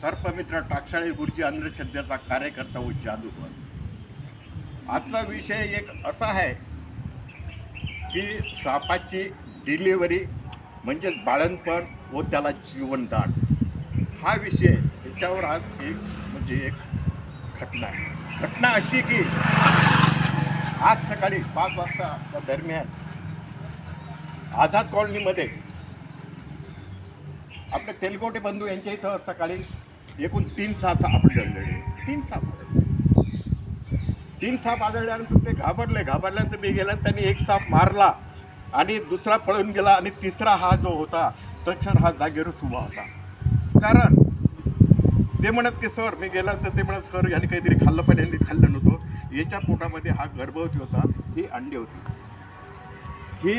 सर्पमित्र टाकसाळे गुरुजी अंधश्रद्धेचा कार्यकर्ता व जादूगर. आजचा विषय एक असा आहे की सापाची डिलिव्हरी म्हणजेच बाळंतपण व त्याला जीवनदान, हा विषय. याच्यावर आज एक घटना आहे. घटना अशी की आज सकाळी 5 वाजता दरम्यान आझाद कॉलनीमध्ये आपले तेलकोटे बंधू यांच्या इथं सकाळी एकूण 3 साप आढळले. 3 साप आढळल्यानंतर ते घाबरल्यानंतर मी गेला, त्यांनी एक साप मारला आणि दुसरा पळून गेला आणि तिसरा हा जो होता तक्षण हा जागेवरच उभा होता. कारण ते म्हणत की सर, मी गेला तर ते म्हणत सर यांनी काहीतरी खाल्लं, पण यांनी खाल्लं नव्हतं. याच्या पोटामध्ये हा गर्भवती होता, ही अंडे होती, ही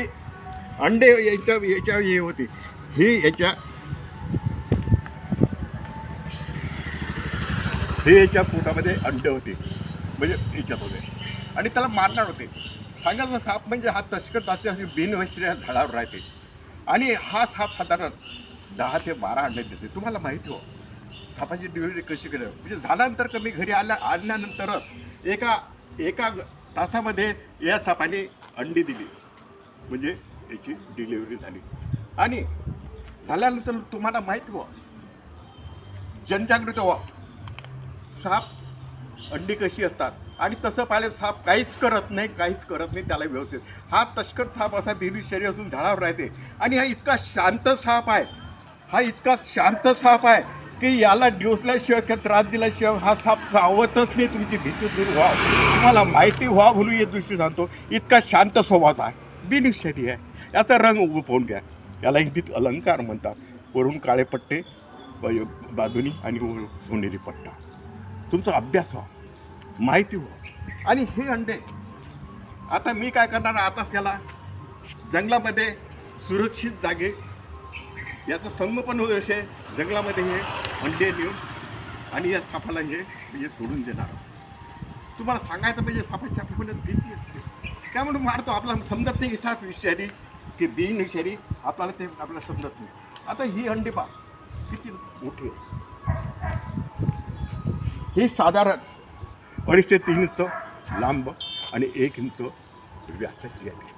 अंडे याच्या हे होती, ही याच्या पोटामध्ये अंडे होते, म्हणजे याच्यात होते आणि त्याला मारणार होते. सांगायचं साप म्हणजे हा तस्कर तात्या बिनवैश्र्या झाडावर राहते आणि हा साप साधारण 10 ते 12 अंडे देते. तुम्हाला माहिती हो सापाची डिलिव्हरी कशी केली, म्हणजे झाल्यानंतर कमी घरी आणल्यानंतरच एका तासामध्ये या सापाने अंडी दिली, म्हणजे याची डिलिव्हरी झाली. आणि झाल्यानंतर तुम्हाला माहिती हो, जनजागृती व्हा, साप अंडी कशी असतात. आणि तसं पाहिलं साप काहीच करत नाही त्याला व्यवस्थित. हा तस्कर साप असा बिनविषारी असून झाडावर राहते आणि हा इतका शांत साप आहे की याला डिवसल्याशिवाय किंवा त्रास दिल्याशिवाय हा साप चावतच नाही. तुमची भीती दूर व्हा, तुम्हाला माहिती व्हा म्हणून या दृष्टी सांगतो. इतका शांत स्वभावाचा आहे, बिनविषारी आहे. याचा रंग पाहून घ्या, याला हिंदीत अलंकार म्हणतात. वरून काळे पट्टे, बाजूनी आणि सोनेरी पट्टा. तुमचा अभ्यास व्हा, माहिती व्हा. आणि हे अंडे आता मी काय करणार, आता त्याला जंगलामध्ये सुरक्षित जागे याचं संगोपन होईल असे जंगलामध्ये हे अंडे नेऊन आणि या सापाला हे म्हणजे सोडून देणार. तुम्हाला सांगायचं म्हणजे सापाची आपल्याकडे भीती असते, त्यामुळे मारतो. आपल्याला समजत नाही की साप विषारी की बिनविषारी, आपल्याला समजत नाही. आता ही अंडी पहा किती मोठी आहे. ही साधारण 2.5 ते 3 इंच लांब आणि 1 इंच व्यासाची आहे.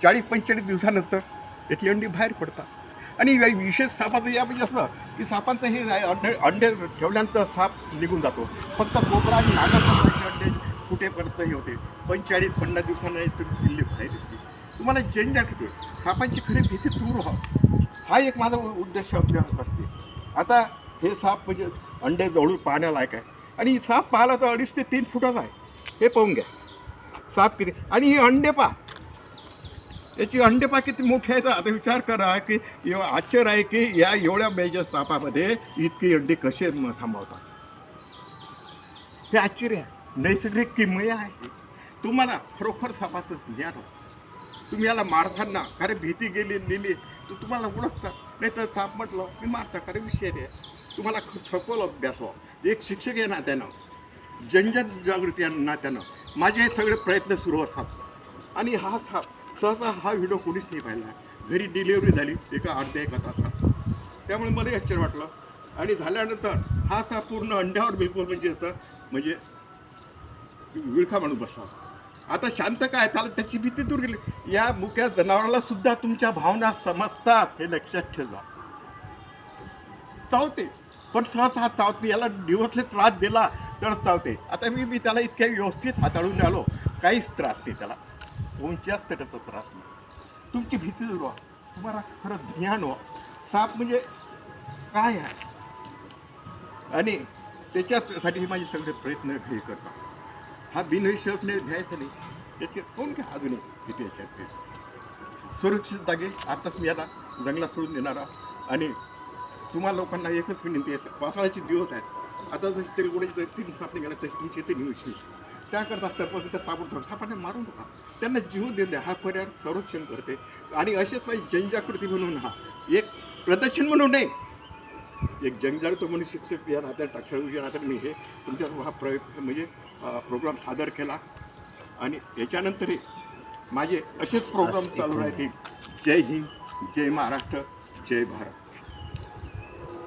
40-45 दिवसानंतर यातली अंडी बाहेर पडतात. आणि विशेष सापाचं या म्हणजे असं की सापांचं हे अंडे ठेवल्यानंतर साप निघून जातो. फक्त कोबरा आणि नागासापाचे अंडे कुठेपर्यंत हे होते. 45-50 दिवसांना तुम्ही किल्ली बाहेर येते. तुम्हाला जनजागृती, सापांची खरी भीती दूर व्हा, हा एक माझा उद्देश असते. आता हे साप म्हणजे अंडे जवळून पाहण्यालायक आहे आणि साप पाहिला तर 2.5 ते 3 फुटाचा आहे. हे पाहून घ्या साप किती. आणि हे अंडे पहा, याची अंडे पहा किती मोठे आहेत. आता विचार करा की आश्चर्य आहे की या एवढ्या मेजर सापामध्ये इतकी अंडी कसे सांभाळतात. हे आश्चर्य आहे, नैसर्गिक किमया आहे. तुम्हाला खरोखर सापाचं ज्ञान हो. तुम्ही याला मारताना खरे भीती दिली तर तुम्हाला ओळखता, नाही तर साप म्हटलं मी मारता खरे विषय आहे. तुम्हाला सखोल अभ्यास व्हा. एक शिक्षक या नात्यानं, जनजागृती या नात्यानं माझे हे सगळे प्रयत्न सुरू असतात. आणि हा साप सहसा हा व्हिडिओ कोणीच नाही पाहिला. घरी डिलिव्हरी झाली एका अर्ध्या 1 तासात, त्यामुळे मला आश्चर्य वाटलं. आणि झाल्यानंतर हा साप पूर्ण अंड्यावर बिलकुल म्हणजे विळखा म्हणून बसला. आता शांत काय, त्याला त्याची भीती दूर गेली. या मुक्या जनावराला सुद्धा तुमच्या भावना समजतात, हे लक्षात ठेवा. चावते पण सहसा चावत नाही. याला दिवसले त्रास दिला तर चावते. आता मी त्याला इतक्या व्यवस्थित हाताळून आलो, काहीच त्रास नाही त्याला, कोणत्याच त्याचा त्रास नाही. तुमची भीती दूर व्हा, तुम्हाला खरं ज्ञान व्हा साप म्हणजे काय आहे. आणि त्याच्यासाठी माझे सगळे प्रयत्न हे करतात. हा बिनविश्वासने घ्यायचं नाही, त्याचे कोण काय अजूनही किती याच्यात सुरक्षित जागे. आताच मी याला जंगलात सोडून देणार. आणि तुम्हाला लोकांना एकच विनंती आहे, पावसाळ्याचे दिवस आहेत. आता जशी तरी गोड्याची 3 साप निघाला तशी तुमची इथे निविशेष त्याकरता सरपंच ताबडतोब सापांना मारू नका, त्यांना जीव देऊ द्या. हा पर्याय संरक्षण करते. आणि असेच माझी जनजागृती म्हणून, हा एक प्रदर्शन म्हणून नाही, एक जनजागृती म्हणून शिक्षक या नात्याने टाकसाळे या नात्याने मी हे तुमच्या हा प्रयत्न म्हणजे प्रोग्राम सादर केला. आणि याच्यानंतरही माझे असेच प्रोग्राम चालू राहतील. जय हिंद, जय महाराष्ट्र, जय भारत.